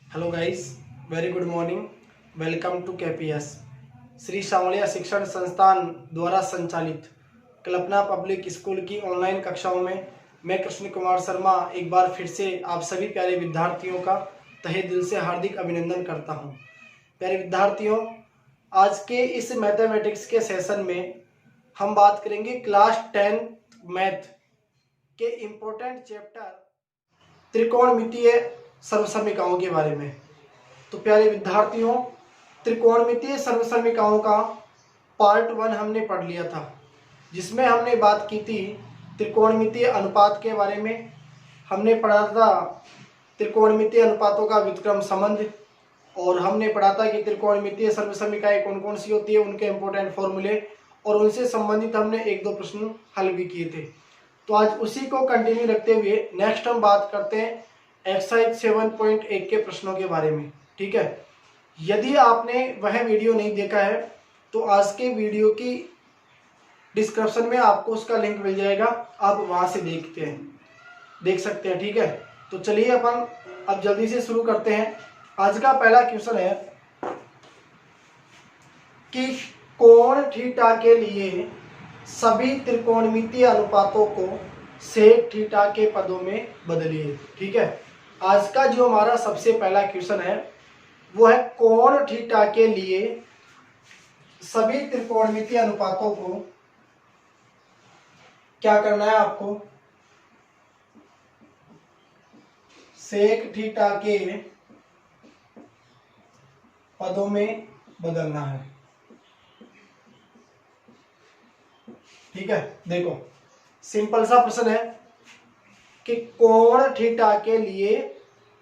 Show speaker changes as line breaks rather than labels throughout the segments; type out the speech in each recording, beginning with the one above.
Hello guys, very good morning. Welcome to KPS Shri Shamliya Shikshan Sansthan द्वारा संचालित Kalpana public school की online कक्षाओं में मैं कृष्ण कुमार शर्मा एक बार फिर से आप सभी प्यारे विद्यार्थियों का तहे दिल से हार्दिक अभिनंदन करता हूं। प्यारे विद्यार्थियों, आज के इस मैथमेटिक्स के सेशन में हम बात करेंगे क्लास 10 मैथ के इम्पोर्टेंट चैप्टर त्रिकोणमितीय सर्वसमीकरणों के बारे में। तो प्यारे विद्यार्थियों, त्रिकोणमितीय सर्वसमीकरणों का पार्ट 1 हमने पढ़ लिया था, जिसमें हमने बात की थी त्रिकोणमितीय अनुपात के बारे में। हमने पढ़ा था त्रिकोणमितीय अनुपातों का व्युत्क्रम संबंध, और हमने पढ़ा था कि त्रिकोणमितीय सर्वसमीकरण कौन कौन सी होती है, उनके इंपॉर्टेंट फॉर्मूले, और उनसे संबंधित हमने एक दो प्रश्न हल भी किए थे। तो आज उसी को कंटिन्यू रखते हुए नेक्स्ट हम बात करते हैं एक्सरसाइज 7.1 के प्रश्नों के बारे में। ठीक है, यदि आपने वह वीडियो नहीं देखा है तो आज के वीडियो की डिस्क्रिप्शन में आपको उसका लिंक मिल जाएगा, आप वहां से देख सकते हैं। ठीक है, तो चलिए अपन अब जल्दी से शुरू करते हैं। आज का पहला क्वेश्चन है कि कोण थीटा के लिए सभी त्रिकोणमितीय अनुपातों को सेक थीटा के पदों में बदलिए। ठीक है, आज का जो हमारा सबसे पहला क्वेश्चन है वो है कोण थीटा के लिए सभी त्रिकोणमितीय अनुपातों को क्या करना है, आपको सेक थीटा के पदों में बदलना है। ठीक है, देखो सिंपल सा प्रश्न है कि कोण थीटा के लिए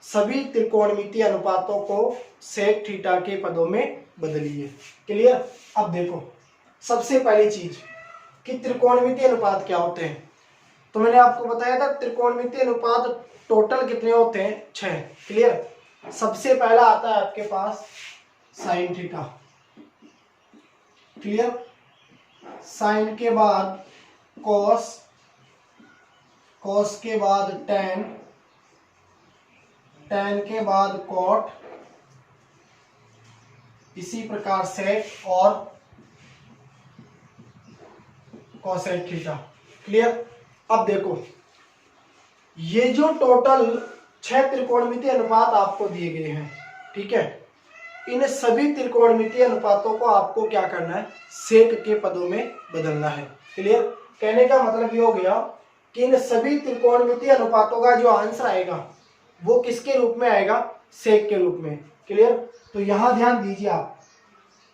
सभी त्रिकोणमितीय अनुपातों को सेक थीटा के पदों में बदलिए। क्लियर। अब देखो सबसे पहली चीज कि त्रिकोणमितीय अनुपात क्या होते हैं। तो मैंने आपको बताया था त्रिकोणमितीय अनुपात टोटल कितने होते हैं, 6। क्लियर। सबसे पहला आता है आपके पास साइन थीटा। क्लियर। साइन के बाद कॉस, कॉस के बाद टेन, टेन के बाद कॉट, इसी प्रकार सेक और कोसेक थीटा। क्लियर। अब देखो ये जो टोटल 6 त्रिकोणमितीय अनुपात आपको दिए गए हैं, ठीक है, इन सभी त्रिकोणमितीय अनुपातों को आपको क्या करना है, सेक के पदों में बदलना है। क्लियर। कहने का मतलब ये हो गया कि इन सभी त्रिकोणमितीय अनुपातों का जो आंसर आएगा वो किसके रूप में आएगा, सेक के रूप में। क्लियर। तो यहां ध्यान दीजिए आप,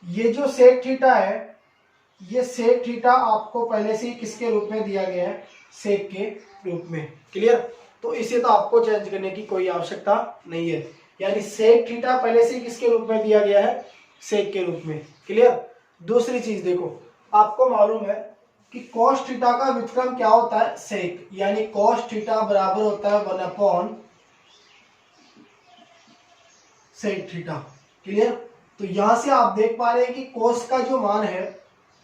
ये जो सेक थीटा है, ये सेक थीटा आपको पहले से ही किसके रूप में दिया गया है, सेक के रूप में। क्लियर। तो इसे तो आपको चेंज करने की कोई आवश्यकता नहीं है, यानी सेक थीटा पहले से किसके रूप में दिया गया है, सेक के रूप में। क्लियर। दूसरी चीज देखो, आपको मालूम है कि कॉस थीटा का व्युत्क्रम क्या होता है, सेक, यानी कॉस थीटा बराबर होता है 1 अपॉन सेक थीटा। क्लियर। तो यहां से आप देख पा रहे हैं कि कॉस का जो मान है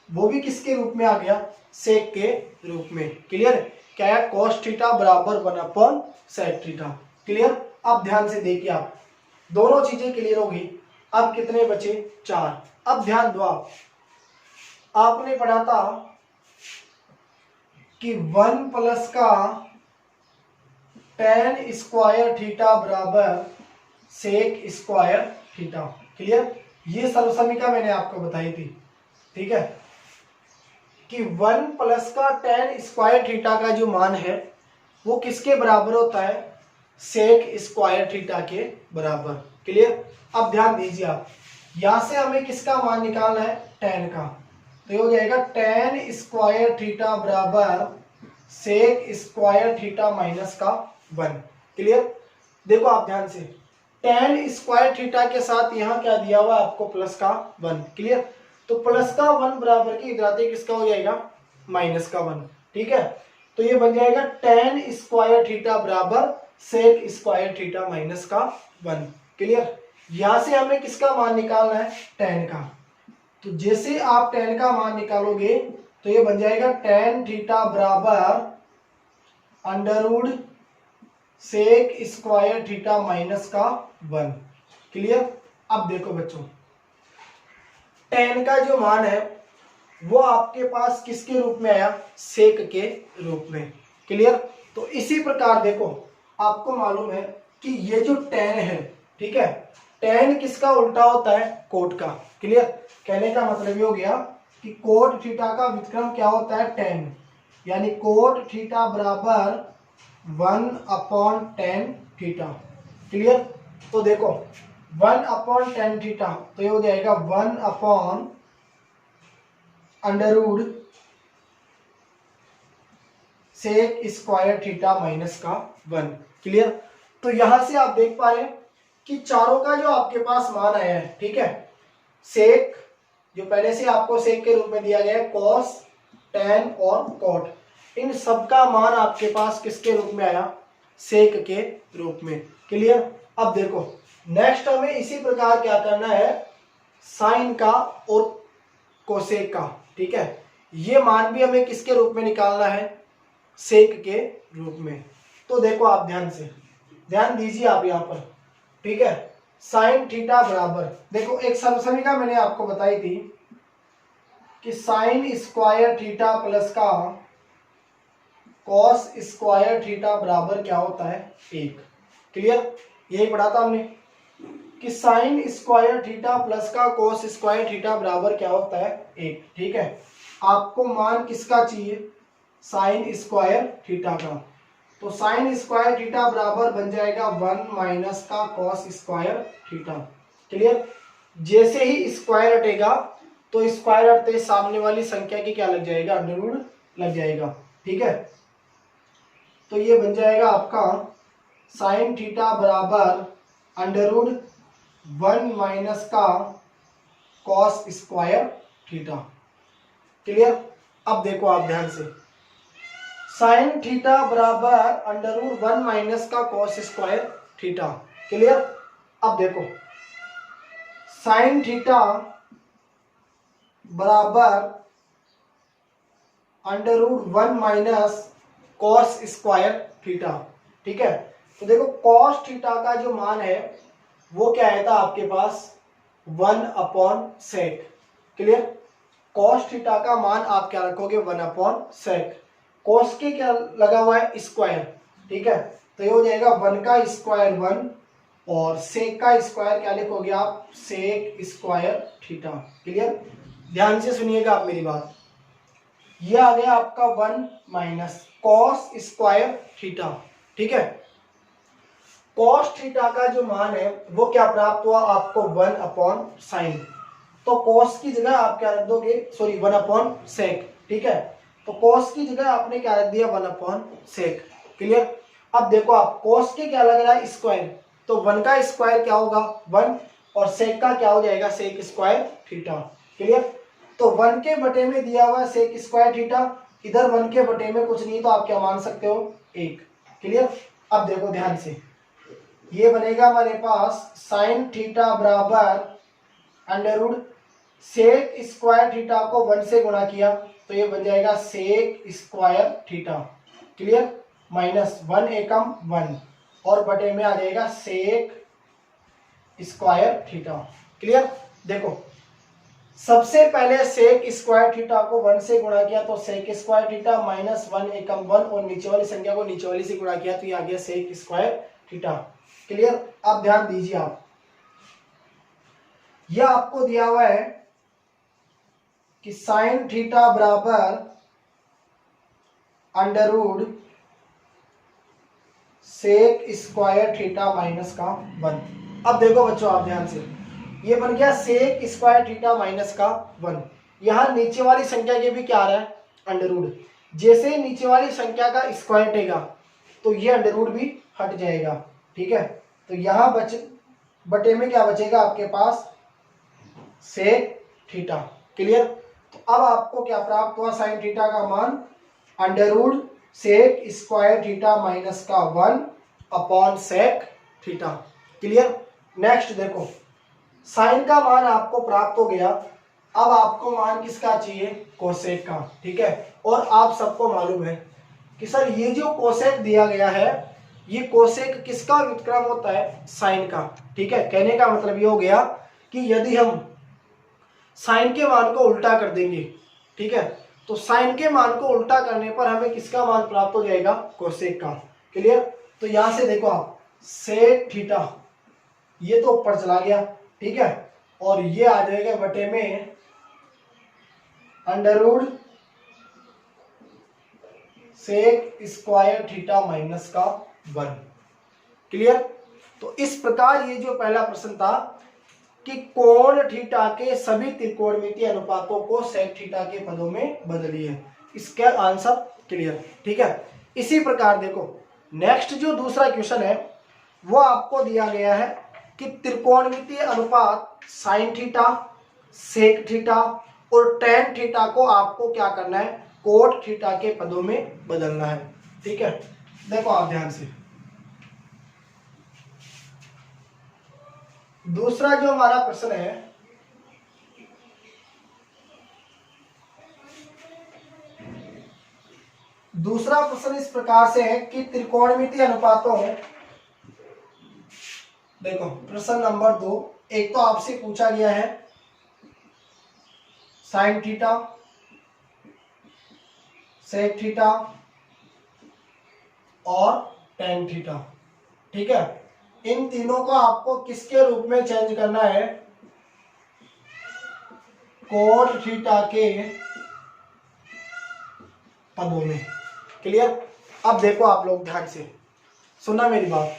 वो भी किसके रूप में आ गया, सेक के रूप में। क्लियर। क्या है, कॉस थीटा बराबर 1 अपॉन सेक थीटा। क्लियर। अब ध्यान से देखिए आप, दोनों चीजें क्लियर होगी। अब कितने बचे, 4। अब ध्यान दो आप, आपने पढ़ा था कि 1 प्लस का tan स्क्वायर थीटा बराबर सेक स्क्वायर थीटा। क्लियर। ये सर्वसमीकरण मैंने आपको बताई थी। ठीक है, कि 1 प्लस का tan स्क्वायर थीटा का जो मान है वो किसके बराबर होता है, सेक स्क्वायर थीटा के बराबर। क्लियर। अब ध्यान दीजिए आप, यहां से हमें किसका मान निकालना है, tan का। तो ये हो जाएगा tan स्क्वायर थीटा बराबर सेक स्क्वायर थीटा माइनस का 1। क्लियर। देखो आप ध्यान से, tan स्क्वायर थीटा के साथ यहाँ क्या दिया हुआ आपको, प्लस का 1। क्लियर। तो प्लस का 1 बराबर की इधराते किसका हो जाएगा, माइनस का 1। ठीक है, तो ये बन जाएगा tan स्क्वायर थीटा बराबर सेक स्क्वायर थीटा माइनस का 1। क्लियर। यहां से हमें किसका मान निकालना है, tan का। तो जैसे आप tan का मान निकालोगे तो ये बन जाएगा tan थीटा बराबर under root sec square theta minus का 1। क्लियर। अब देखो बच्चों, tan का जो मान है वो आपके पास किसके रूप में आया, सेक के रूप में। क्लियर। तो इसी प्रकार देखो, आपको मालूम है कि ये जो tan है, ठीक है, tan किसका उल्टा होता है, कोट का। क्लियर। कहने का मतलब ये हो गया कि कोट थीटा का व्युत्क्रम क्या होता है, tan, यानी कोट थीटा बराबर 1/tan थीटा। क्लियर। तो देखो 1/tan थीटा, तो ये हो जाएगा 1/√, सेक स्क्वायर थीटा माइनस का 1। क्लियर। तो यहां से आप देख पा रहे हैं कि चारों का जो आपके पास मान आया है, ठीक है, सेक जो पहले से आपको सेक के रूप में दिया गया है, कॉस, टैन और कॉट, इन सब का मान आपके पास किसके रूप में आया, सेक के रूप में। क्लियर। अब देखो नेक्स्ट हमें इसी प्रकार क्या करना है, साइन का और कोसेक का। ठीक है, ये मान भी हमें किसके रूप में निकालना है, सेक के रूप में। तो देखो आप ध्यान दीजिए आप यहाँ पर। ठीक है, साइन थीटा बराबर, देखो एक समीकरण मैंने आपको बताई थी कि साइन स्क्वायर थीटा प्लस का कॉस स्क्वायर थीटा बराबर क्या होता है, 1। क्लियर। यही पढ़ा था हमने कि साइन स्क्वायर थीटा प्लस का कॉस स्क्वायर थीटा बराबर क्या होता है, 1। ठीक है, आपको मान किसका चाहिए, साइन स्क्वायर थीटा का। तो साइन स्क्वायर थीटा बराबर बन जाएगा 1 माइनस का कॉस स्क्वायर थीटा। क्लियर। जैसे ही स्क्वायर हटेगा तो स्क्वायर हटते सामने वाली संख्या की क्या लग जाएगा, अंडरवुड लग जाएगा। ठीक है, तो ये बन जाएगा आपका साइन थीटा बराबर अंडरवुड 1 माइनस का कॉस स्क्वायर थीटा। क्लियर। अब देखो आप ध्यान से, साइन थीटा बराबर अंडरवुड 1 माइनस का कॉस स्क्वायर थीटा। क्लियर। अब देखो साइन थीटा बराबर under root 1 minus cos square theta. ठीक है, तो देखो कॉस थीटा का जो मान है वो क्या आया था आपके पास, 1/sec। क्लियर। कॉस थीटा का मान आप क्या रखोगे, 1/sec। कॉस के क्या लगा हुआ है, स्क्वायर। ठीक है, तो ये हो जाएगा 1 का स्क्वायर 1 और सेक का स्क्वायर क्या लिखोगे आप, सेक स्क्वायर थीटा। क्लियर। ध्यान से सुनिएगा आप मेरी बात, ये आ गया आपका 1 माइनस कॉस स्क्वायर थीटा। ठीक है, कॉस थीटा का जो मान है वो क्या प्राप्त हुआ आपको, 1/sin। तो कॉस की जगह आप क्या रख दोगे, सॉरी 1/sec। ठीक है, तो कॉस की जगह आपने क्या रख दिया, 1/sec। क्लियर। अब देखो आप कॉस के क्या लग रहा है, स्क्वायर, तो 1 का स्क्वायर क्या होगा, 1, और सेक का क्या हो जाएगा, सेक स्क्वायर थीटा। क्लियर। तो 1 के बटे में दिया हुआ सेक स्क्वायर थीटा, इधर 1 के बटे में कुछ नहीं, तो आप क्या मान सकते हो, 1। क्लियर। अब देखो ध्यान से, ये बनेगा हमारे पास साइन थीटा बराबर अंडरवुड सेक स्क्वायर थीटा को 1 से गुणा किया तो ये बन जाएगा sec square theta. Clear. Minus 1 एकम 1 और बटे में आ जाएगा सेक स्क्वायर थीटा। क्लियर। देखो सबसे पहले सेक स्क्वायर थीटा को 1 से गुणा किया तो सेक स्क्वायर थीटा माइनस 1 एकम 1 और नीचे वाली संख्या को नीचे वाली से गुणा किया तो ये आ गया सेक स्क्वायर थीटा। क्लियर। अब ध्यान दीजिए आप, यह आपको दिया हुआ है कि साइन थीटा बराबर under root sec square theta minus का 1। अब देखो बच्चों आप ध्यान से, ये बन गया सेक स्क्वायर थीटा माइनस का 1। यहां नीचे वाली संख्या के भी क्या आ रहा है, अंडरवुड। जैसे ही नीचे वाली संख्या का स्क्वायर हटेगा तो ये अंडरवुड भी हट जाएगा। ठीक है, तो यहां बटे में क्या बचेगा आपके पास, सेक थीटा। क्लियर। तो अब आपको क्या प्राप्त हुआ, साइन थीटा का मान under root sec square theta minus का 1/sec थीटा। क्लियर। नेक्स्ट देखो, साइन का मान आपको प्राप्त हो गया, अब आपको मान किसका चाहिए, कोसेक का। ठीक है, और आप सबको मालूम है कि सर ये जो कोसेक दिया गया है ये कोसेक किसका व्युत्क्रम होता है? साइन का। ठीक है, कहने का मतलब ये हो गया कि यदि हम साइन के मान को उल्टा कर देंगे, ठीक है, तो साइन के मान को उल्टा करने पर हमें किसका मान प्राप्त हो जाएगा? कोसेक का। क्लियर? तो यहां से देखो आप, सेक थीटा ये तो ऊपर चला गया, ठीक है, और ये आ जाएगा बटे में under root sec square theta minus का 1। क्लियर? तो इस प्रकार ये जो पहला प्रश्न था कि कोण थीटा के सभी त्रिकोणमितीय अनुपातों को सेक थीटा के पदों में बदलिए, इसका आंसर क्लियर। ठीक है, इसी प्रकार देखो नेक्स्ट जो दूसरा क्वेश्चन है वो आपको दिया गया है कि त्रिकोणमितीय अनुपात साइन थीटा, सेक थीटा और टेन थीटा को आपको क्या करना है? कोट थीटा के पदों में बदलना है। ठीक है, देखो आप ध्यान से, दूसरा जो हमारा प्रश्न है, दूसरा प्रश्न इस प्रकार से है कि त्रिकोणमितीय अनुपातों, देखो प्रश्न नंबर 2, एक तो आपसे पूछा गया है साइन थीटा, सेक थीटा और टेन थीटा। ठीक है, इन तीनों को आपको किसके रूप में चेंज करना है? कोट थीटा के पदों में। क्लियर? अब देखो आप लोग ध्यान से सुना मेरी बात,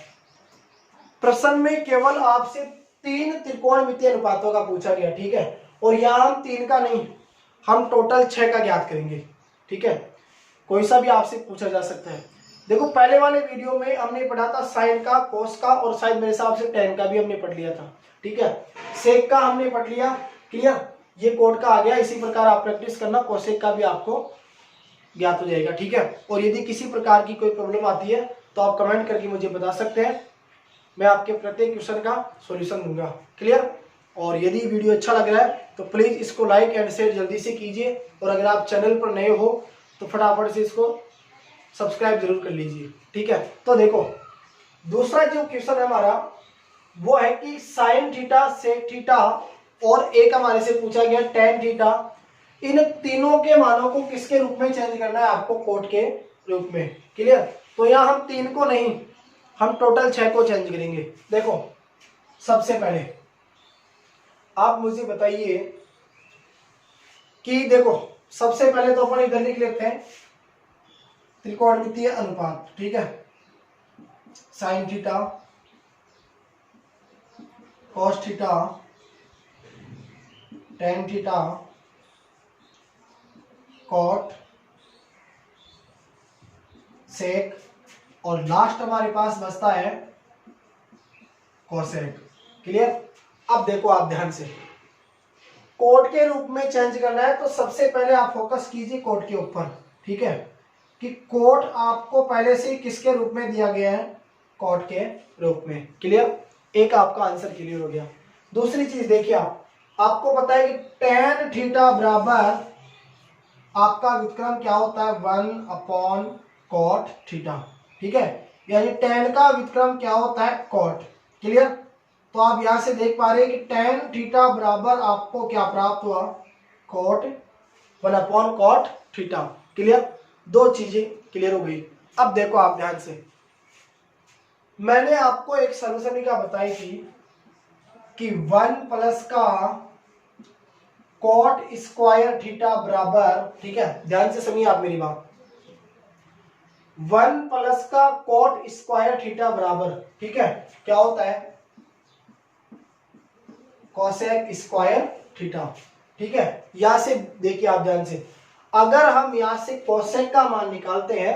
प्रश्न में केवल आपसे 3 त्रिकोणमितीय अनुपातों का पूछा गया। ठीक है, और यहां हम 3 का नहीं, हम टोटल 6 का ज्ञात करेंगे। ठीक है, कोई सा भी आपसे पूछा जा सकता है। देखो पहले वाले वीडियो में हमने पढ़ा था साइन का, कोस का और शायद मेरे हिसाब से टेन का भी हमने पढ़ लिया था। ठीक है, सेक का हमने पढ़ लिया। क्लियर? ये कोड का आ गया। इसी प्रकार आप प्रैक्टिस करना, कोसेक का भी आपको ज्ञात हो जाएगा। ठीक है, और यदि किसी प्रकार की कोई प्रॉब्लम आती है तो आप कमेंट करके मुझे बता सकते हैं, मैं आपके प्रत्येक क्वेश्चन का सॉल्यूशन दूंगा। क्लियर? और यदि वीडियो अच्छा लग रहा है तो प्लीज इसको लाइक एंड शेयर जल्दी से कीजिए, और अगर आप चैनल पर नए हो तो फटाफट से इसको सब्सक्राइब जरूर कर लीजिए। ठीक है, तो देखो दूसरा जो क्वेश्चन है हमारा वो है कि साइन थीटा, सेक थीटा और एक हमारे से पूछा गया टेन थीटा, इन तीनों के मानों को किसके रूप में चेंज करना है? आपको कोट के रूप में। क्लियर? तो यहाँ हम 3 को नहीं, हम टोटल 6 को चेंज करेंगे। देखो सबसे पहले आप मुझे बताइए कि देखो सबसे पहले तो अपन इधर लिख लेते हैं त्रिकोणमितीय अनुपात। ठीक है, sine theta, cos theta, tan theta, cot, sec और लास्ट हमारे पास बचता है कोसेक। क्लियर? अब देखो आप ध्यान से, कोट के रूप में चेंज करना है तो सबसे पहले आप फोकस कीजिए कोट के ऊपर। ठीक है, कि कोट आपको पहले से ही किसके रूप में दिया गया है? कोट के रूप में। क्लियर? एक आपका आंसर क्लियर हो गया। दूसरी चीज देखिए, आपको पता है कि टेन थीटा बराबर आपका व्युत्क्रम क्या होता है? 1 अपॉन कॉट थीटा। ठीक है, यानी टेन का व्युत्क्रम क्या होता है? कॉट। क्लियर? तो आप यहां से देख पा रहे हैं कि टेन थीटा बराबर आपको क्या प्राप्त हुआ? Cot 1 upon cot theta. Clear? दो चीजें क्लियर हो गई। अब देखो आप ध्यान से, मैंने आपको एक सरलसमीका बताई थी कि 1 प्लस का कॉट स्क्वायर थीटा बराबर, ठीक है ध्यान से सुनिए आप मेरी बात, 1 प्लस का कॉट स्क्वायर थीटा बराबर, ठीक है क्या होता है? Cosec square theta. ठीक है, यहां से देखिए आप ध्यान से, अगर हम यहां से कोसेक का मान निकालते हैं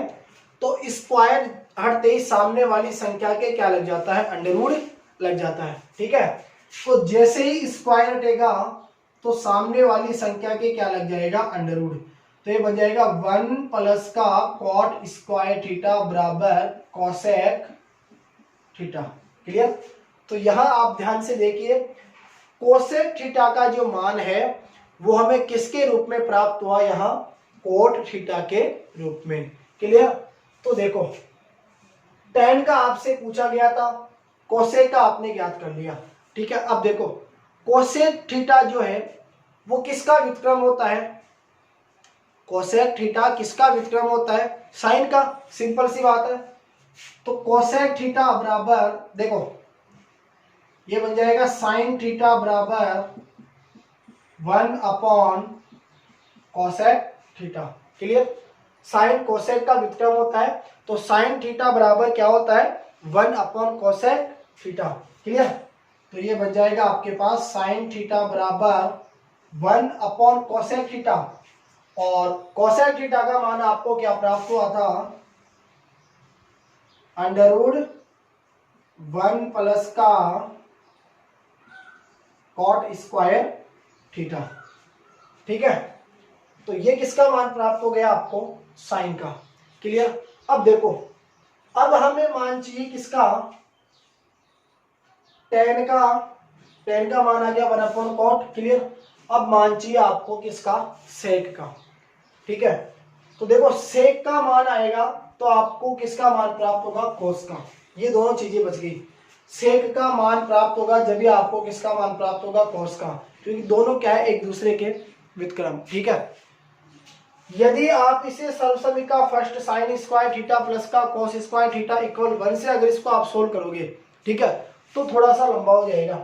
तो स्क्वायर हटते ही सामने वाली संख्या के क्या लग जाता है? अंडर रूट लग जाता है। ठीक है, तो जैसे ही स्क्वायर हटेगा तो सामने वाली संख्या के क्या लग जाएगा? Under root. तो ये बन जाएगा 1 प्लस का कॉट स्क्वायर थीटा बराबर कोसेक थीटा। क्लियर? तो यहां आप ध्यान से देखिए, कोसेक थीटा का जो मान है वो हमें किसके रूप में प्राप्त हुआ? यहाँ कोट थीटा के रूप में। क्लियर? तो देखो tan का आपसे पूछा गया था, कोसेक का आपने ज्ञात कर लिया। ठीक है, अब देखो कोसेक थीटा जो है वो किसका व्युत्क्रम होता है? कोसेक थीटा किसका व्युत्क्रम होता है? साइन का। सिंपल सी बात है। तो कोसेक थीटा बराबर देखो ये बन जाएगा साइन थीटा बराबर 1 upon cosec theta. Clear? Sine cosec का व्युत्क्रम होता है, तो साइन थीटा बराबर क्या होता है? 1 अपॉन कोसेक थीटा। क्लियर? तो ये बन जाएगा आपके पास साइन थीटा बराबर 1 अपॉन कोसेक थीटा, और कोसेक थीटा का मान आपको क्या प्राप्त हुआ था? अंडर रूट 1 प्लस का कॉट स्क्वायर थीटा। ठीक है, तो ये किसका मान प्राप्त हो गया आपको? साइन का। क्लियर? अब देखो, अब हमें मान चाहिए किसका? टेन का। टेन का मान आ गया 1 अपॉन कॉट। क्लियर? अब मान चाहिए आपको किसका? सेक का। ठीक है, तो देखो सेक का मान आएगा तो आपको किसका मान प्राप्त होगा? कोस का। ये दोनों चीजें बच गई। सेक का मान प्राप्त होगा जब भी आपको किसका मान प्राप्त होगा? कोस का, क्योंकि दोनों क्या है? एक दूसरे के व्युत्क्रम। ठीक है, यदि आप इसे सर्वसमीका first sine square theta plus का कोस स्क्वायर थीटा इक्वल 1 से अगर इसको आप सोल्व करोगे, ठीक है, तो थोड़ा सा लंबा हो जाएगा।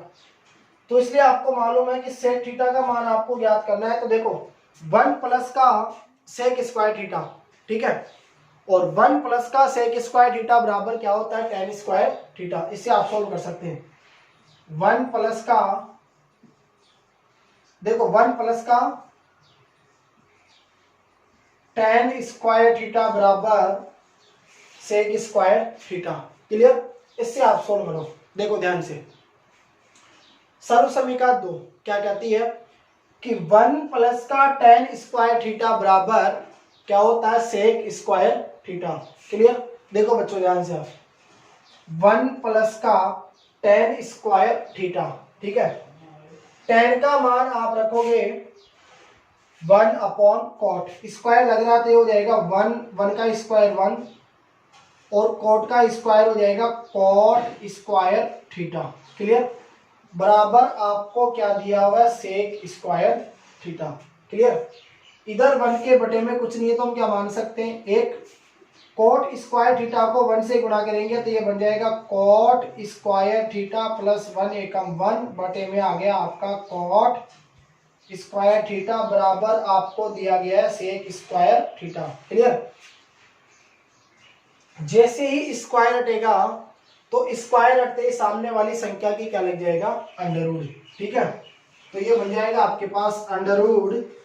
तो इसलिए आपको मालूम है कि सेक थीटा का मान आपको ज्ञात करना है। तो देखो 1 प्लस का सेक स्क्वायर थीटा, ठीक है, और 1 प्लस का सेक स्क्वायर थीटा बराबर क्या होता है? Ten square theta. इससे आप सोल्व कर सकते हैं। 1 प्लस का देखो 1 प्लस का टेन स्क्वायर थीटा बराबर सेक स्क्वायर थीटा। क्लियर? इससे आप सोल्व करो। देखो ध्यान से, सर्वसमीका 2 क्या कहती है कि 1 प्लस का टेन स्क्वायर थीटा बराबर क्या होता है? Sec square theta. क्लियर? देखो बच्चों ध्यान से, आप 1 प्लस का टेन स्क्वायर थीटा, ठीक है, टेन का मान आप रखोगे 1 अपॉन कॉट, स्क्वायर लग रहा तो ये हो जाएगा 1 का स्क्वायर 1 और कॉट का स्क्वायर हो जाएगा कॉट स्क्वायर थीटा। क्लियर? बराबर आपको क्या दिया हुआ है? Sec square theta. क्लियर? इधर 1 के बटे में कुछ नहीं है तो हम क्या मान सकते हैं? एक कॉट स्क्वायर थीटा को 1 से गुणा करेंगे तो ये बन जाएगा कॉट स्क्वायर थीटा प्लस 1 एकम 1 बटे में आ गया आपका कॉट स्क्वायर थीटा बराबर आपको दिया गया है सेक स्क्वायर थीटा। क्लियर? जैसे ही स्क्वायर हटेगा तो स्क्वायर हटते ही सामने वाली संख्या की क्या लग जाएगा? Under root. ठीक है, तो ये बन जाएगा आपके पास under root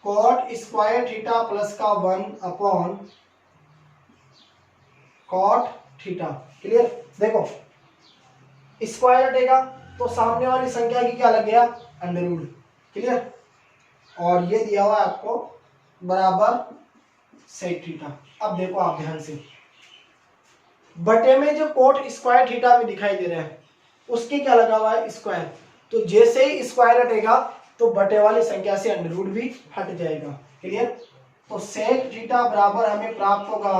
cot square theta plus का 1 अपॉन कॉट थीटा। क्लियर? देखो स्क्वायर हटेगा तो सामने वाली संख्या की क्या लग गया? Under root. क्लियर? और ये दिया हुआ है आपको बराबर सेक थीटा। अब देखो आप ध्यान से, बटे में जो कोट स्क्वायर थीटा में दिखाई दे रहा है उसकी क्या लगा हुआ है? स्क्वायर। तो जैसे ही स्क्वायर हटेगा तो बटे वाली संख्या से अंडर रूट भी हट जाएगा। क्लियर? तो सेक थीटा बराबर हमें प्राप्त होगा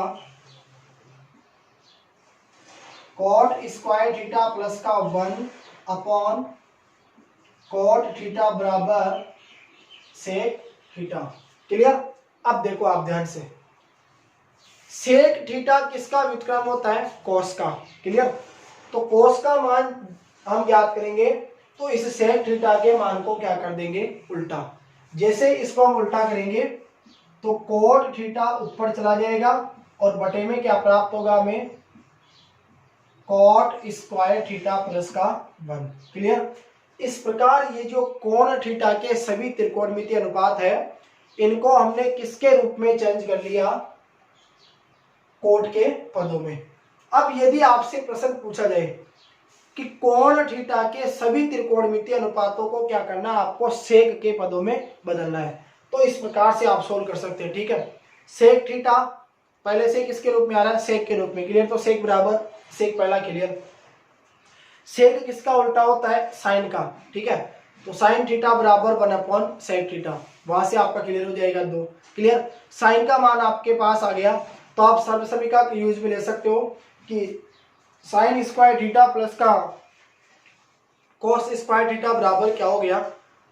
कॉट स्क्वायर थीटा प्लस का 1 अपॉन कॉट थीटा बराबर सेक थीटा। क्लियर? अब देखो आप ध्यान से, सेक थीटा किसका व्युत्क्रम होता है? कोस का। क्लियर? तो कोस का मान हम ज्ञात करेंगे तो इस सेक थीटा के मान को क्या कर देंगे? उल्टा। जैसे इसको हम उल्टा करेंगे तो कोट थीटा ऊपर चला जाएगा और बटे में क्या प्राप्त होगा हमें? कॉट स्क्वायर थीटा प्लस का 1। क्लियर? इस प्रकार ये जो कोण थीटा के सभी त्रिकोणमितीय अनुपात है इनको हमने किसके रूप में चेंज कर लिया? कोट के पदों में। अब यदि आपसे प्रश्न पूछा जाए कि कोण थीटा के सभी त्रिकोणमितीय अनुपातों को क्या करना है? आपको सेक के पदों में बदलना है। तो इस प्रकार से आप सोल्व कर सकते हैं। ठीक है, सेक थीटा पहले से किसके रूप में आ रहा है? सेक के रूप में। क्लियर? तो सेक बराबर सेक पहला। क्लियर? सेक किसका उल्टा होता है? साइन का। ठीक है, तो साइन थीटा बराबर 1 अपॉन सेक थीटा। वहां से आपका क्लियर हो जाएगा 2। क्लियर? साइन का मान आपके पास आ गया तो आप सर्वसमीका का यूज भी ले सकते हो कि साइन स्क्वायर थीटा प्लस का कोस स्क्वायर थीटा बराबर क्या हो गया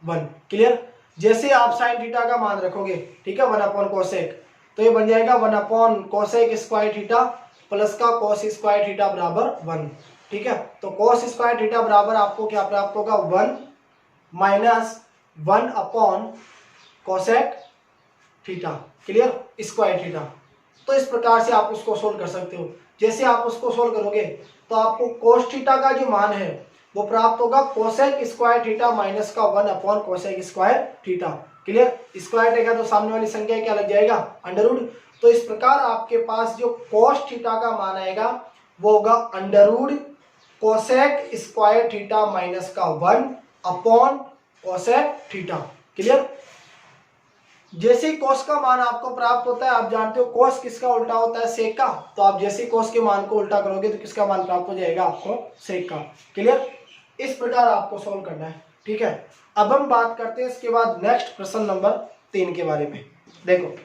1। क्लियर। जैसे आप साइन थीटा का मान रखोगे, ठीक है, 1 अपॉन कोसेक, तो ये बन जाएगा 1 upon cosec square theta plus का कोस स्क्वायर थीटा बराबर 1। ठीक है, तो कोस स्क्वायर थीटा बराबर आपको क्या प्राप्त होगा 1 minus 1 upon cosec theta. Clear, square theta. तो इस प्रकार से आप उसको सोल्व कर सकते हो। जैसे आप उसको सोल्व करोगे तो आपको कोस थीटा का जो मान है वो प्राप्त होगा कोसेक स्क्वायर थीटा माइनस का 1 upon cosec square theta. Clear, square रहेगा तो सामने वाली संख्या क्या लग जाएगा अंडर रूट। तो इस प्रकार आपके पास जो कोस थीटा का मान आएगा वो होगा under root cosec square theta minus का 1 अपॉन कोसेक थीटा। क्लियर। जैसे कोस का मान आपको प्राप्त होता है, आप जानते हो कोस किसका उल्टा होता है सेक का, तो आप जैसे कोस के मान को उल्टा करोगे तो किसका मान प्राप्त हो जाएगा आपको सेक का। क्लियर, इस प्रकार आपको सॉल्व करना है। ठीक है, अब हम बात करते हैं इसके बाद नेक्स्ट प्रश्न नंबर 3 के बारे में। देखो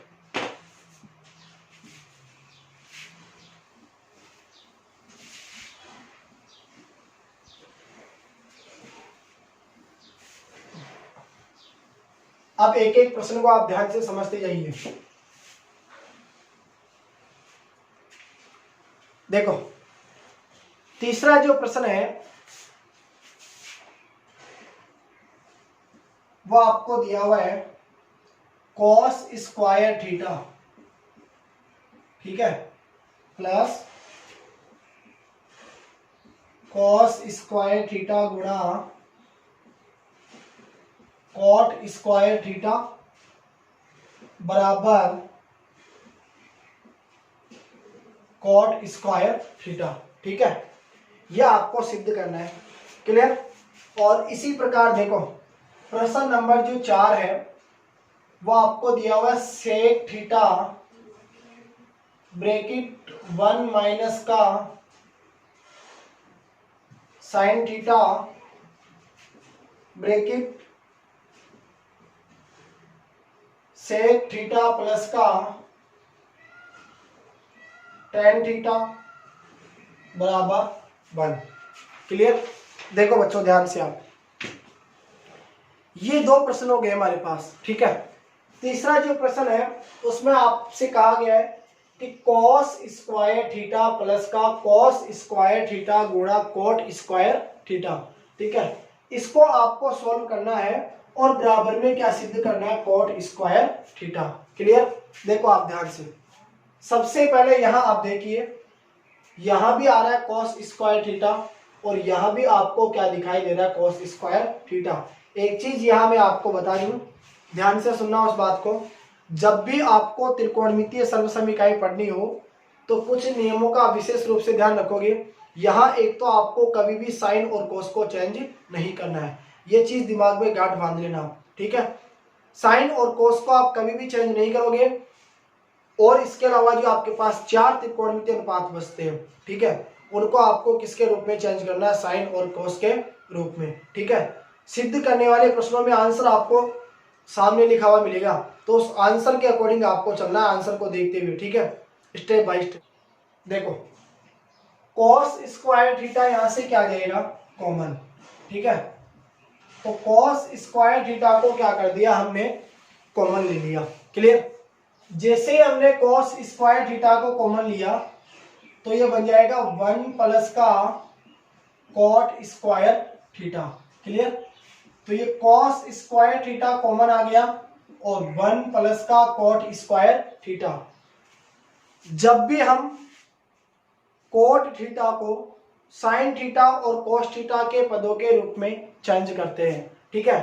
अब एक एक प्रश्न को आप ध्यान से समझते जाइए। देखो तीसरा जो प्रश्न है वो आपको दिया हुआ है कॉस स्क्वायर थीटा, ठीक है, प्लस कॉस स्क्वायर थीटा गुणा कॉट स्क्वायर थीटा बराबर कॉट स्क्वायर थीटा। ठीक है, यह आपको सिद्ध करना है। क्लियर। और इसी प्रकार देखो प्रश्न नंबर जो 4 है वो आपको दिया हुआ है सेक थीटा ब्रैकेट 1 माइनस का sine theta bracket sec theta plus का टेन थीटा बराबर 1। क्लियर। देखो बच्चों ध्यान से आप, ये 2 प्रश्न हो गए हमारे पास। ठीक है, तीसरा जो प्रश्न है उसमें आपसे कहा गया है कि कॉस स्क्वायर थीटा प्लस का कॉस स्क्वायर थीटा गुणा कोट स्क्वायर थीटा। ठीक है, इसको आपको सॉल्व करना है और बराबर में क्या सिद्ध करना है कोट स्क्वायर थीटा। क्लियर। देखो आप ध्यान से, सबसे पहले यहां आप देखिए, यहां भी आ रहा है कॉस स्क्वायर थीटा और यहां भी आपको क्या दिखाई दे रहा है कॉस स्क्वायर थीटा। एक चीज यहां मैं आपको बता दूं, ध्यान से सुनना उस बात को, जब भी आपको त्रिकोणमितीय सर्वसमीकरण पढ़नी हो तो कुछ नियमों का विशेष रूप से ध्यान रखोगे। यहाँ एक तो आपको कभी भी साइन और कोस को चेंज नहीं करना है, ये चीज दिमाग में गांठ बांध लेना। ठीक है, साइन और कोस को आप कभी भी चेंज नहीं करोगे। और इसके अलावा जो आपके पास 4 त्रिकोणमितीय अनुपात बचते हैं, ठीक है, उनको आपको किसके रूप में चेंज करना है, साइन और कोस के रूप में। ठीक है, सिद्ध करने वाले प्रश्नों में आंसर आपको सामने लिखा हुआ मिलेगा, तो उस आंसर के अकॉर्डिंग आपको चलना है, आंसर को देखते हुए। ठीक है, स्टेप बाय स्टेप। देखो कॉस स्क्वायर थीटा यहां से क्या जाएगा कॉमन। ठीक है, तो कॉस स्क्वायर थीटा को क्या कर दिया हमने कॉमन ले लिया। क्लियर। जैसे हमने कॉस स्क्वायर थीटा को कॉमन लिया तो ये बन जाएगा 1 प्लस का कॉट स्क्वायर थीटा। क्लियर। तो ये कॉस स्क्वायर थीटा कॉमन आ गया और 1 प्लस का कॉट स्क्वायर थीटा। जब भी हम कोट थीटा को साइन थीटा और कोस थीटा के पदों के रूप में चेंज करते हैं, ठीक है,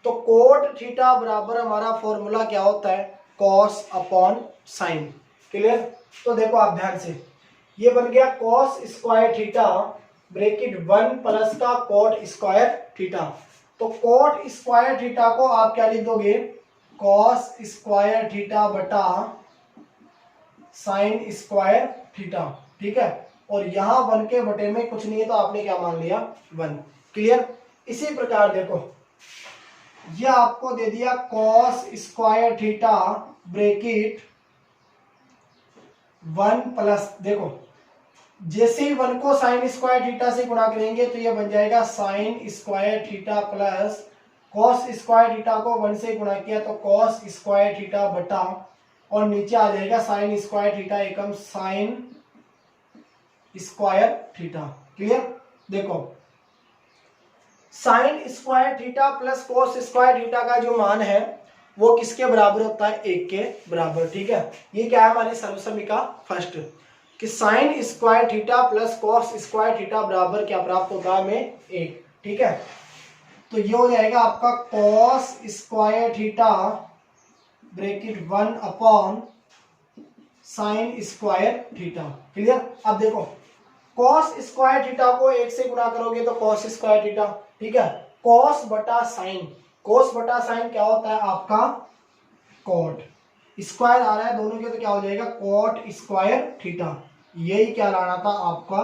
तो कोट थीटा बराबर हमारा फॉर्मूला क्या होता है कॉस अपॉन साइन। क्लियर। तो देखो आप ध्यान से, ये बन गया cos square theta bracket 1 plus का कोट स्क्वायर थीटा। तो कोट स्क्वायर थीटा को आप क्या लिख दोगे कॉस स्क्वायर थीटा बटा साइन स्क्वायर थीटा। ठीक है, और यहां 1 के बटे में कुछ नहीं है तो आपने क्या मान लिया 1। क्लियर। इसी प्रकार देखो ये आपको दे दिया cos square theta bracket 1 plus, देखो जैसे ही 1 को साइन स्क्वायर थीटा से गुणा करेंगे तो ये बन जाएगा sign square theta plus cos square theta को 1 से गुणा किया तो कॉस स्क्वायर थीटा बटा, और नीचे आ जाएगा साइन स्क्वायर थीटा एकम साइन स्क्वायर थीटा। क्लियर? देखो sign square theta plus cos square theta का जो मान है वो किसके बराबर होता है? 1 के बराबर। ठीक है, ये क्या है हमारी सर्वसमीका फर्स्ट, कि sign square theta plus cos square theta बराबर क्या प्राप्त होता है हमें? 1। ठीक है, तो ये हो जाएगा आपका cos square theta bracket 1 upon sine square theta. Clear? अब देखो कॉस स्क्वायर थीटा को 1 से गुणा करोगे तो कॉस स्क्वायर थीटा। ठीक है, कॉस बटा साइन, कॉस बटा साइन क्या होता है आपका? कॉट। स्क्वायर आ रहा है दोनों के तो क्या हो जाएगा? Cot square theta. यही क्या लाना था आपका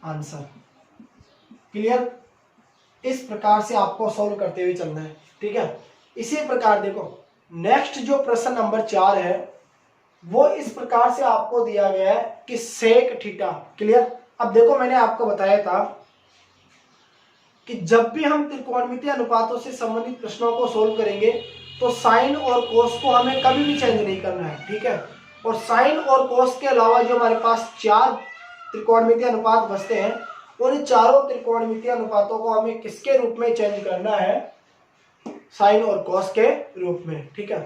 आंसर। क्लियर? इस प्रकार से आपको सॉल्व करते हुए चलना है। ठीक है, इसी प्रकार देखो नेक्स्ट जो प्रश्न नंबर 4 है वो इस प्रकार से आपको दिया गया है कि सेक थीटा। क्लियर? अब देखो मैंने आपको बताया था कि जब भी हम त्रिकोणमितीय अनुपातों से संबंधित प्रश्नों को सोल्व करेंगे तो साइन और कोस को हमें कभी भी चेंज नहीं करना है। ठीक है, और साइन और कोस के अलावा जो हमारे पास 4 त्रिकोणमितीय अनुपात बचते हैं उन चारों त्रिकोणमितीय अनुपातों को हमें किसके रूप में चेंज करना है? साइन और कॉस के रूप में। ठीक है,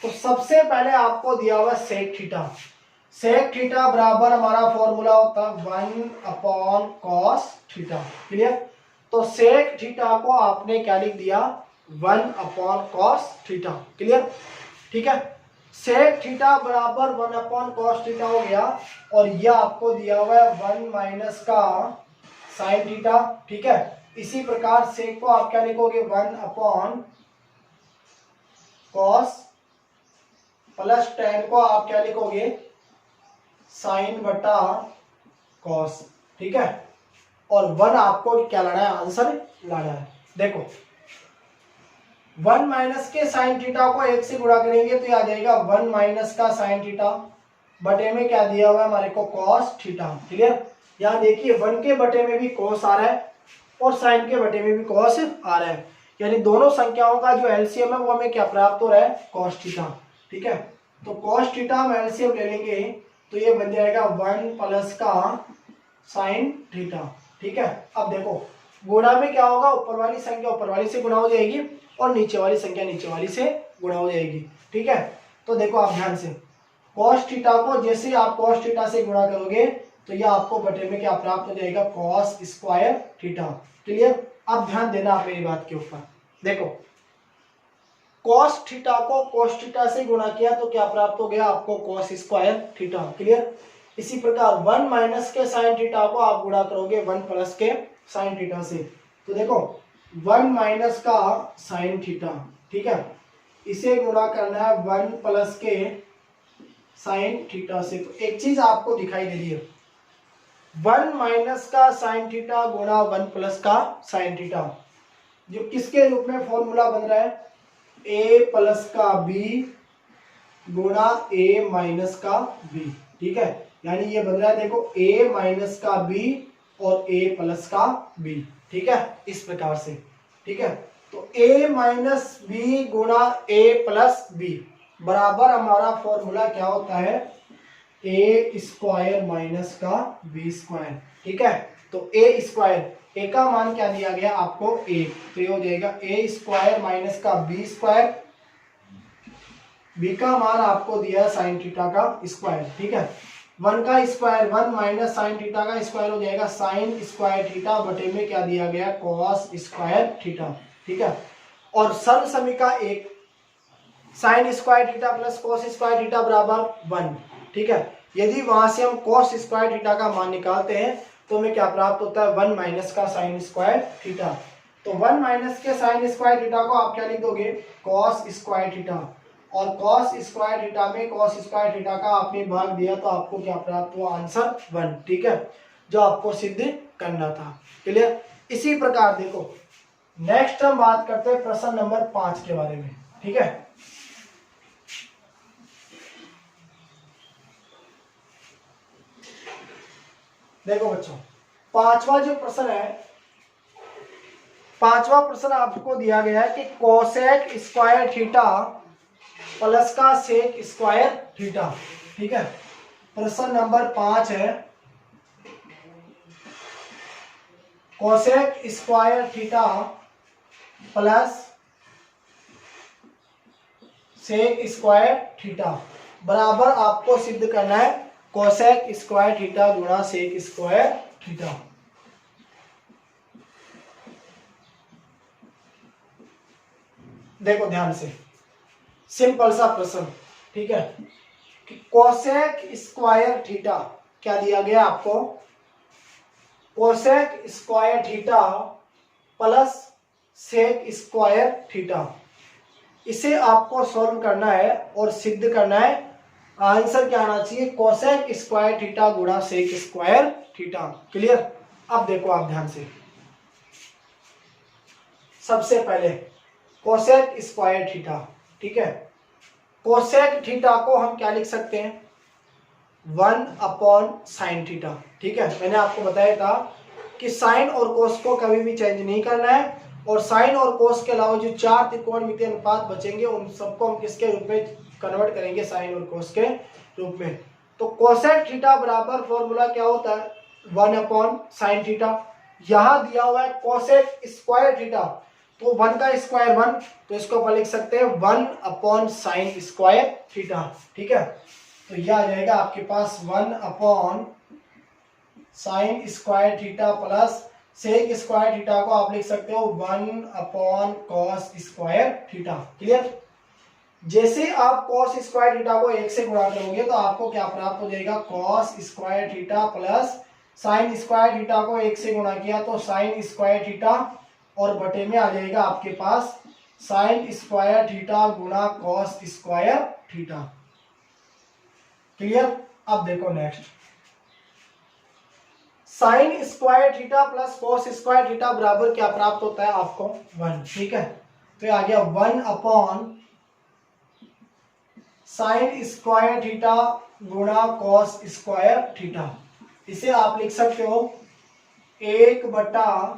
तो सबसे पहले आपको दिया हुआ सेक थीटा। सेक थीटा बराबर हमारा फॉर्मूला होता है 1 अपॉन कॉस थीटा। क्लियर? तो सेक थीटा को आपने क्या लिख दिया? 1 अपॉन कॉस थीटा। क्लियर? ठीक है, सेक थीटा बराबर 1 अपॉन कॉस थीटा हो गया, और यह आपको दिया हुआ है 1 माइनस का साइन थीटा। ठीक है, इसी प्रकार सेक को आप क्या लिखोगे? 1 अपॉन कॉस प्लस टेन को आप क्या लिखोगे? साइन बटा कॉस। ठीक है, और 1 आपको क्या लाना है? आंसर लाना है। देखो 1 माइनस के साइन थीटा को 1 से गुणा करेंगे तो आ जाएगा 1 माइनस का साइन थीटा बटे में क्या दिया हुआ है हमारे को? Cos theta. क्लियर? यहाँ देखिए 1 के बटे में भी कॉस आ रहा है और साइन के बटे में भी कॉस आ रहा है, यानी दोनों संख्याओं का जो एलसीएम है वो हमें क्या प्राप्त हो रहा है? Cos theta. ठीक है, तो कॉस थीटा हम एलसीएम ले लेंगे तो ये बन जाएगा 1 प्लस का साइन थीटा। ठीक है, अब देखो गुणा में क्या होगा? ऊपर वाली संख्या ऊपर वाली से गुणा हो जाएगी और नीचे वाली संख्या नीचे वाली से गुणा हो जाएगी। ठीक है, तो देखो आप ध्यान से कॉस थीटा को जैसे ही आप कॉस थीटा से गुणा करोगे तो यह आपको बटे में क्या प्राप्त हो जाएगा? Cos square theta. क्लियर? अब ध्यान देना आप मेरी बात के ऊपर। देखो कॉस थीटा को कॉस थीटा से गुणा किया तो क्या प्राप्त हो गया आपको? Cos square theta. क्लियर? इसी प्रकार 1 माइनस के साइन थीटा को आप गुणा करोगे 1 प्लस के साइन थीटा से, तो देखो 1 माइनस का साइन थीटा। ठीक है, इसे गुणा करना है 1 प्लस के साइन थीटा से। तो एक चीज आपको दिखाई दे रही है, 1 माइनस का साइन थीटा गुणा 1 प्लस का साइन थीटा, जो किसके रूप में फॉर्मूला बन रहा है? a प्लस का b गुणा a माइनस का b। ठीक है, यानी ये बन रहा है देखो a माइनस का b और a प्लस का b। ठीक है, इस प्रकार से। ठीक है, तो a माइनस b गुणा a प्लस b बराबर हमारा फॉर्मूला क्या होता है? a स्क्वायर माइनस का b स्क्वायर। ठीक है, तो a स्क्वायर, a का मान क्या दिया गया आपको? a, तो ये हो जाएगा a स्क्वायर माइनस का b स्क्वायर, b का मान आपको दिया साइन थीटा का स्क्वायर। ठीक है, 1 का स्क्वायर 1 माइनस साइन थीटा का स्क्वायर हो जाएगा साइन स्क्वायर थीटा बटे में क्या दिया गया? Cos square theta. ठीक है, और सर्व समीका 1 sine square theta plus cos square theta बराबर 1। ठीक है, यदि वहां से हम कॉस स्क्वायर थीटा का मान निकालते हैं तो हमें क्या प्राप्त होता है? 1 माइनस का साइन स्क्वायर थीटा। तो 1 माइनस के साइन स्क्वायर थीटा को आप क्या लिख दोगे? कॉस स्क्वायर थीटा, और कॉस स्क्वायर थीटा में कॉस स्क्वायर थीटा का आपने भाग दिया तो आपको क्या प्राप्त हुआ? आंसर 1। ठीक है, जो आपको सिद्ध करना था। क्लियर? इसी प्रकार देखो नेक्स्ट हम बात करते हैं प्रश्न नंबर 5 के बारे में। ठीक है, देखो बच्चों, पांचवा जो प्रश्न है, पांचवा प्रश्न आपको दिया गया है कि कोसेक स्क्वायर थीटा प्लस का सेक स्क्वायर थीटा। ठीक है, प्रश्न नंबर 5 है, cosec square theta plus sec square theta बराबर आपको सिद्ध करना है कोसेक स्क्वायर थीटा गुणा सेक स्क्वायर थीटा। देखो ध्यान से, सिंपल सा प्रश्न। ठीक है, कि कोसेक स्क्वायर थीटा क्या दिया गया आपको, cosec square theta plus sec square theta, इसे आपको सॉल्व करना है और सिद्ध करना है। आंसर क्या आना चाहिए, कोसेक स्क्वायर थीटा गुणा सेक स्क्वायर थीटा। क्लियर। अब देखो आप ध्यान से, सबसे पहले कोसेक स्क्वायर थीटा। ठीक है, कोसेक थीटा को हम क्या लिख सकते हैं, 1 साइन थीटा। ठीक है, मैंने आपको बताया था कि साइन और कोस को कभी भी चेंज नहीं करना है, और साइन और कोस के अलावा जो 4 त्रिकोणमितीय अनुपात बचेंगे उन सबको हम किसके रूप में कन्वर्ट करेंगे, साइन और कोस के रूप में। तो कोसेक थीटा बराबर फॉर्मूला क्या होता है, 1 साइन थीटा। यहां दिया हुआ है कोसेक स्क्वायर थीटा, तो 1 का स्क्वायर 1, तो इसको अपन लिख सकते हैं 1 साइन स्क्वायर थीटा। ठीक है, तो यह आ जाएगा आपके पास 1 sine square theta plus sec square theta को आप लिख सकते हो 1 कॉस स्क्वायर थीटा। क्लियर। जैसे आप कॉस स्क्वायर थीटा को 1 से गुणा करोगे तो आपको क्या प्राप्त हो जाएगा, cos square theta plus sign square theta को 1 से गुणा किया तो साइन स्क्वायर थीटा, और बटे में आ जाएगा आपके पास साइन स्क्वायर थीटा गुणा कॉस स्क्वायर थीटा। क्लियर। अब देखो next, sign square theta plus cos square theta बराबर क्या प्राप्त होता है आपको, 1। ठीक है, तो आ गया 1 साइन स्क्वायर थीटा गुणा कॉस स्क्वायर थीटा। इसे आप लिख सकते हो 1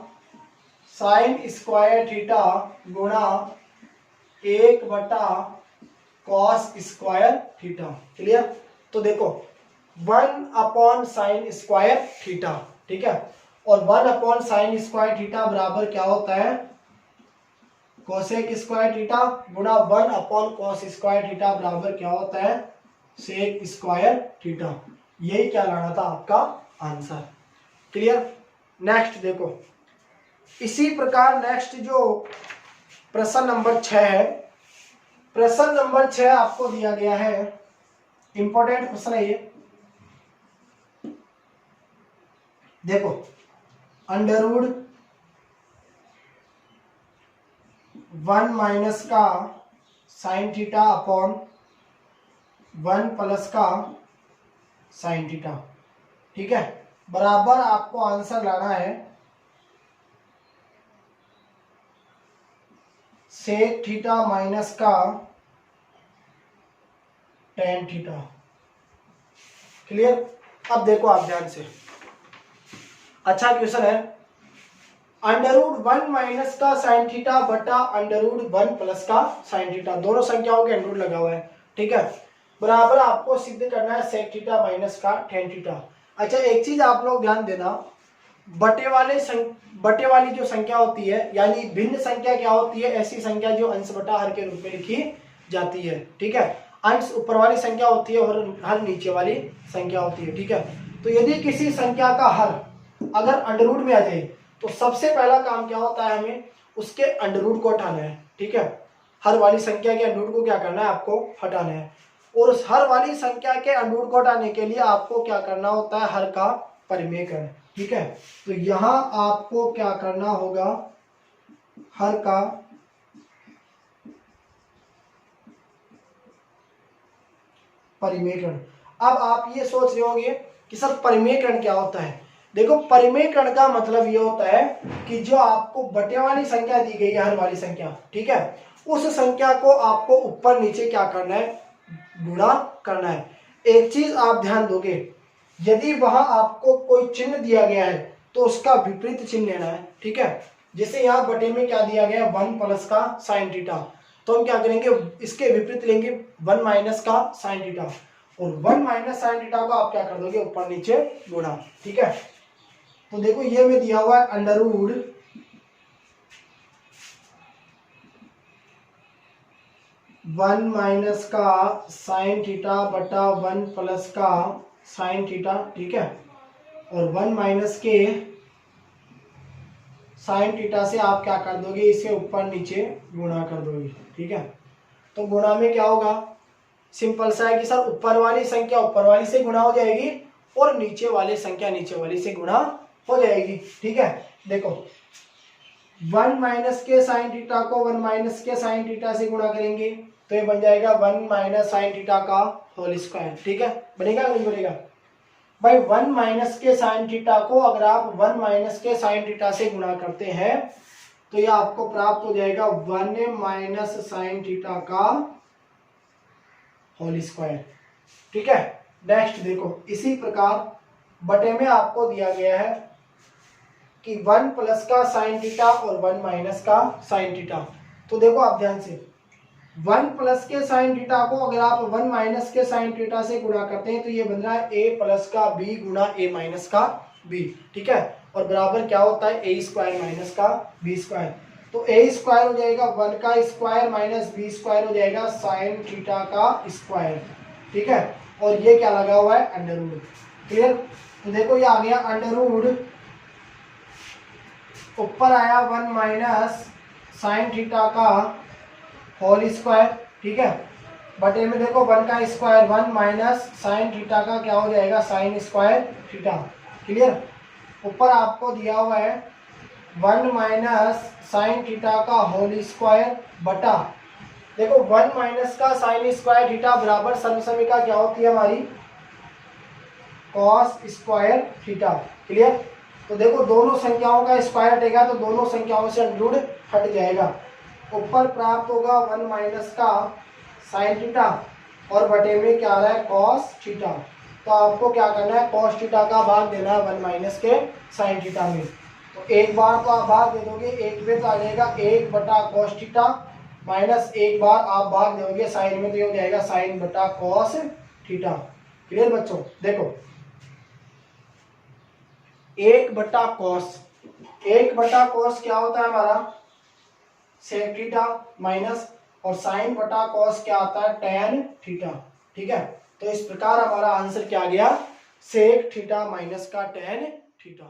साइन स्क्वायर थीटा गुणा 1 कॉस स्क्वायर थीटा। क्लियर। तो देखो 1 साइन स्क्वायर थीटा, ठीक है, और 1 साइन स्क्वायर थीटा बराबर क्या होता है, कोसेक स्क्वायर थीटा गुणा 1 कॉस स्क्वायर थीटा बराबर क्या होता है, सेक स्क्वायर थीटा। यही क्या लाना था आपका आंसर। क्लियर। नेक्स्ट देखो, इसी प्रकार नेक्स्ट जो प्रश्न नंबर 6 है, प्रश्न नंबर 6 आपको दिया गया है, इंपॉर्टेंट प्रश्न है ये। देखो, अंडरवुड 1 माइनस का साइन थीटा अपॉन 1 प्लस का साइन थीटा, ठीक है, बराबर आपको आंसर लाना है सेक थीटा माइनस का टेन थीटा। क्लियर। अब देखो आप ध्यान से, अच्छा क्वेश्चन है, अंडरवुड 1 माइनस का साइन थीटा बटा अंडरवुड 1 प्लस का साइन थीटा, दोनों संख्याओं के अंडरवुड लगा हुआ है, ठीक है, बराबर आपको सिद्ध करना है सेक थीटा माइनस का टेन थीटा। अच्छा एक चीज आप लोग ध्यान देना, बटे वाली जो संख्या होती है, यानी भिन्न संख्या क्या होती है, ऐसी संख्या जो अंश बटा हर के रूप में लिखी जाती है, ठीक है, अंश ऊपर वाली संख्या होती है और हर नीचे वाली संख्या होती है, ठीक है। तो यदि किसी संख्या का हर अगर अंडरवुड में आ जाए तो सबसे पहला काम क्या होता है, हमें उसके अंडरवुड को हटाना है, ठीक है, हर वाली संख्या के अंडरवुड को क्या करना है, आपको हटाना है, और उस हर वाली संख्या के अंडरवुड को हटाने के लिए आपको क्या करना होता है, हर का परिमेयकरण, ठीक है। तो यहां आपको क्या करना होगा, हर का परिमेयकरण। अब आप ये सोच रहे होंगे कि सर परिमेयकरण क्या होता है। देखो परिमेयकरण का मतलब ये होता है कि जो आपको बटे वाली संख्या दी गई है, हर वाली संख्या, ठीक है, उस संख्या को आपको ऊपर नीचे क्या करना है, गुणा करना है। एक चीज आप ध्यान दोगे, यदि वहां आपको कोई चिन्ह दिया गया है तो उसका विपरीत चिन्ह लेना है, ठीक है। जैसे यहाँ बटे में क्या दिया गया है, 1 प्लस का साइन थीटा, तो हम क्या करेंगे, इसके विपरीत लेंगे 1 माइनस का साइन थीटा, और 1 माइनस साइन थीटा को आप क्या कर दोगे, ऊपर नीचे गुणा, ठीक है। तो देखो ये में दिया हुआ है अंडर रूट 1 माइनस का साइन थीटा बटा 1 प्लस का साइन थीटा, ठीक है। और 1 माइनस के साइन थीटा से आप क्या कर दोगे, इसे ऊपर नीचे गुणा कर दोगे, ठीक है। तो गुणा में क्या होगा, सिंपल सा है कि सर ऊपर वाली संख्या ऊपर वाली से गुणा हो जाएगी और नीचे वाली संख्या नीचे वाली से गुणा हो जाएगी, ठीक है। देखो 1 माइनस के साइन थीटा को 1 माइनस के साइन थीटा से गुणा करेंगे तो ये बन जाएगा 1 माइनस साइन थीटा का होल स्क्वायर, ठीक है। बनेगा नहीं बनेगा भाई, 1 माइनस के साइन थीटा को अगर आप 1 माइनस के साइन थीटा से गुणा करते हैं तो यह आपको प्राप्त हो जाएगा 1 माइनस साइन थीटा का होल स्क्वायर, ठीक है। नेक्स्ट देखो इसी प्रकार बटे में आपको दिया गया है कि 1 प्लस का साइन थीटा और 1 माइनस का साइन थीटा। तो देखो आप ध्यान से 1 प्लस के साइन थीटा को अगर आप 1 माइनस के साइन थीटा से गुणा करते हैं तो ये बन रहा है a प्लस का b गुणा a माइनस का b, ठीक है। और बराबर क्या होता है, a स्क्वायर माइनस का b स्क्वायर। तो a स्क्वायर हो जाएगा 1 का स्क्वायर माइनस b स्क्वायर हो जाएगा साइन थीटा का स्क्वायर, ठीक है। और ये क्या लगा हुआ है, अंडर रूट, क्लियर। तो देखो ये आ गया अंडर रूट, ऊपर आया 1 माइनस साइन थीटा का होल स्क्वायर, ठीक है। बटे में देखो 1 का स्क्वायर 1 माइनस साइन थीटा का क्या हो जाएगा, साइन स्क्वायर थीटा, क्लियर। ऊपर आपको दिया हुआ है 1 माइनस साइन थीटा का होल स्क्वायर बटा, देखो 1 माइनस का साइन स्क्वायर थीटा बराबर समसमिका क्या होती है हमारी, कॉस स्क्वायर थीटा, क्लियर। तो देखो दोनों संख्याओं का स्क्वायर हटेगा तो दोनों संख्याओं से अंडर हट जाएगा। ऊपर प्राप्त होगा 1 माइनस का साइन थीटा और बटे में क्या आ रहा है, कॉस थीटा। तो आपको क्या करना है, कॉस थीटा का भाग देना है 1 माइनस के साइन थीटा में। तो एक बार तो आप भाग दे दोगे, एक में तो आ जाएगा 1 बटा कॉस थीटा माइनस एक बार आप भाग दोगे साइन में तो ये हो जाएगा साइन बटा कॉस थीटा, क्लियर बच्चों। देखो 1 बटा कॉस क्या होता है हमारा, सेक थीटा माइनस, और साइन बटा कॉस क्या आता है, टेन थीटा, ठीक है। तो इस प्रकार हमारा आंसर क्या गया, सेक थीटा माइनस का टेन थीटा।